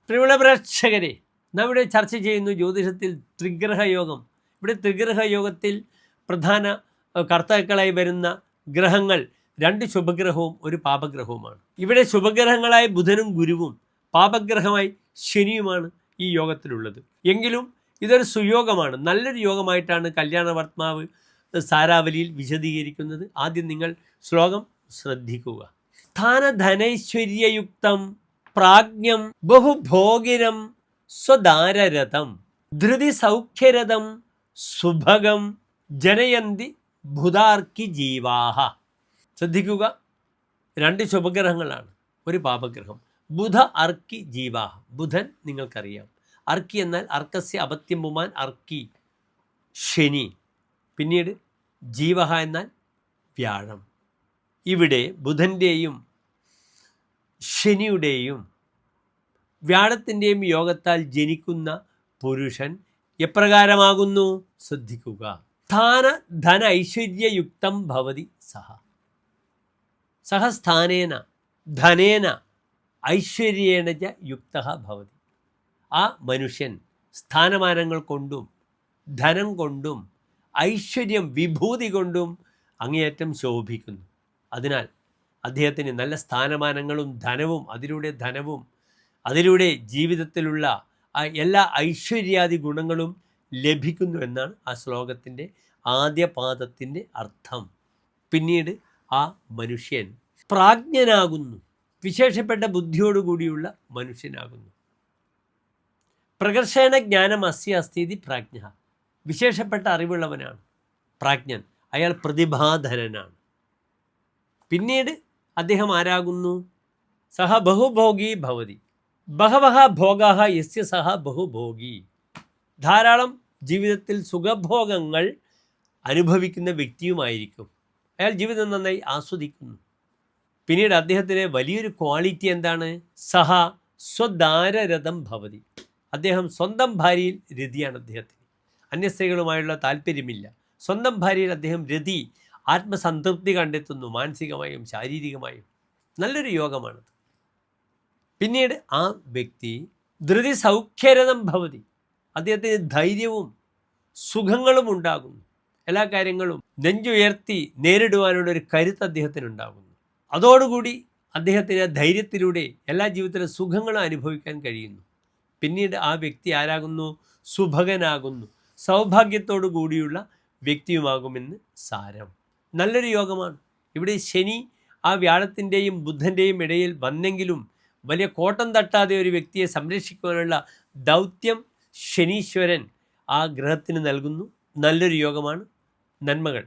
പ്രിയമുള്ള പ്രേക്ഷകരെ, നാം ഇവിടെ ചർച്ച ചെയ്യുന്നു ജ്യോതിഷത്തിൽ ത്രിഗ്രഹ യോഗം. ഇവിടെ ത്രിഗ്രഹ യോഗത്തിൽ പ്രധാന കർത്താക്കളായി വരുന്ന ഗ്രഹങ്ങൾ 2 ശുഭഗ്രഹവും 1 പാപഗ്രഹവുമാണ്. ഇവിടെ ശുഭഗ്രഹങ്ങളായ ബുധനും ഗുരുവും പാപഗ്രഹമായി ശനിയുമാണ് ഈ യോഗത്തിലുള്ളത്. എങ്കിലും ഇതൊരു സുയോഗമാണ്, നല്ലൊരു യോഗമായിട്ടാണ് കല്യാണവർമാവ് സാരാവലിയിൽ വിശദീകരിക്കുന്നത്. ആദ്യം നിങ്ങൾ ശ്ലോകം ശ്രദ്ധിക്കുക. സ്ഥാനധനൈശ്വര്യയുക്തം പ്രാജ്ഞം ബഹുഭോഗിനം സ്വദാരരഥം ധൃതി സൗഖ്യരഥം സുഭഗം ജനയന്തി ബുധാർക്കി ജീവാഹ. ശ്രദ്ധിക്കുക, 2 ശുഭഗ്രഹങ്ങളാണ്, 1 പാപഗ്രഹം. ബുധ അർക്കി ജീവാഹ. ബുധൻ നിങ്ങൾക്കറിയാം, അർക്കി എന്നാൽ അർക്കസ്യ അപത്യംബുമാൻ, അർക്കി ശനി. പിന്നീട് ജീവഹ എന്നാൽ വ്യാഴം. ഇവിടെ ബുധൻ്റെയും ശനിയുടെയും വ്യാഴത്തിൻ്റെയും യോഗത്താൽ ജനിക്കുന്ന പുരുഷൻ എപ്രകാരമാകുന്നു? ശ്രദ്ധിക്കുക. സ്ഥാന ധന ഐശ്വര്യയുക്തം ഭവതി സഹ. സഹ സ്ഥാനേന ധനേന ഐശ്വര്യേണ ച യുക്തഃ ഭവതി. ആ മനുഷ്യൻ സ്ഥാനമാനങ്ങൾ കൊണ്ടും ധനം കൊണ്ടും ഐശ്വര്യം വിഭൂതി കൊണ്ടും അങ്ങേയറ്റം ശോഭിക്കുന്നു. അതിനാൽ അദ്ദേഹത്തിന് നല്ല സ്ഥാനമാനങ്ങളും ധനവും അതിലൂടെ ജീവിതത്തിലുള്ള എല്ലാ ഐശ്വര്യാദി ഗുണങ്ങളും ലഭിക്കുന്നു എന്നാണ് ആ ശ്ലോകത്തിൻ്റെ ആദ്യ പാദത്തിൻ്റെ അർത്ഥം. പിന്നീട് ആ മനുഷ്യൻ പ്രാജ്ഞനാകുന്നു, വിശേഷപ്പെട്ട ബുദ്ധിയോടുകൂടിയുള്ള മനുഷ്യനാകുന്നു. പ്രകർഷേണ ജ്ഞാനം അസ്യ അസ്ഥിതി പ്രാജ്ഞ. വിശേഷപ്പെട്ട അറിവുള്ളവനാണ് പ്രാജ്ഞൻ, അയാൾ പ്രതിഭാധനനാണ്. പിന്നീട് അദ്ദേഹം ആരാകുന്നു? സഹ ബഹുഭോഗി ഭവതി. ബഹവഹ ഭോഗാഹ യസ്യ സഹ ബഹുഭോഗി. ധാരാളം ജീവിതത്തിൽ സുഖഭോഗങ്ങൾ അനുഭവിക്കുന്ന വ്യക്തിയുമായിരിക്കും. അയാൾ ജീവിതം നന്നായി ആസ്വദിക്കുന്നു. പിന്നീട് അദ്ദേഹത്തിന് വലിയൊരു ക്വാളിറ്റി എന്താണ്? സഹ സ്വദാരരഥം ഭവതി. അദ്ദേഹം സ്വന്തം ഭാര്യയിൽ രതിയാണ്. അദ്ദേഹത്തിന് അന്യസ്ത്രീകളുമായുള്ള താല്പര്യമില്ല. സ്വന്തം ഭാര്യയിൽ അദ്ദേഹം രതി, ആത്മസംതൃപ്തി കണ്ടെത്തുന്നു, മാനസികമായും ശാരീരികമായും. നല്ലൊരു യോഗമാണത്. പിന്നീട് ആ വ്യക്തി ധൃതി സൗഖ്യരഥം ഭവതി. അദ്ദേഹത്തിന് ധൈര്യവും സുഖങ്ങളും ഉണ്ടാകുന്നു. എല്ലാ കാര്യങ്ങളും നെഞ്ചുയർത്തി നേരിടുവാനുള്ളൊരു കരുത്ത് അദ്ദേഹത്തിനുണ്ടാകുന്നു. അതോടുകൂടി അദ്ദേഹത്തിന് ധൈര്യത്തിലൂടെ എല്ലാ ജീവിതത്തിലെ സുഖങ്ങളും അനുഭവിക്കാൻ കഴിയുന്നു. പിന്നീട് ആ വ്യക്തി ആരാകുന്നു? സുഭഗനാകുന്നു, സൗഭാഗ്യത്തോടു കൂടിയുള്ള വ്യക്തിയുമാകുമെന്ന് സാരം. നല്ലൊരു യോഗമാണ്. ഇവിടെ ശനി ആ വ്യാഴത്തിൻ്റെയും ബുധൻ്റെയും ഇടയിൽ വന്നെങ്കിലും വലിയ കോട്ടം തട്ടാതെ ഒരു വ്യക്തിയെ സംരക്ഷിക്കുവാനുള്ള ദൗത്യം ശനീശ്വരൻ ആ ഗ്രഹത്തിന് നൽകുന്നു. നല്ലൊരു യോഗമാണ്. നന്മകൾ.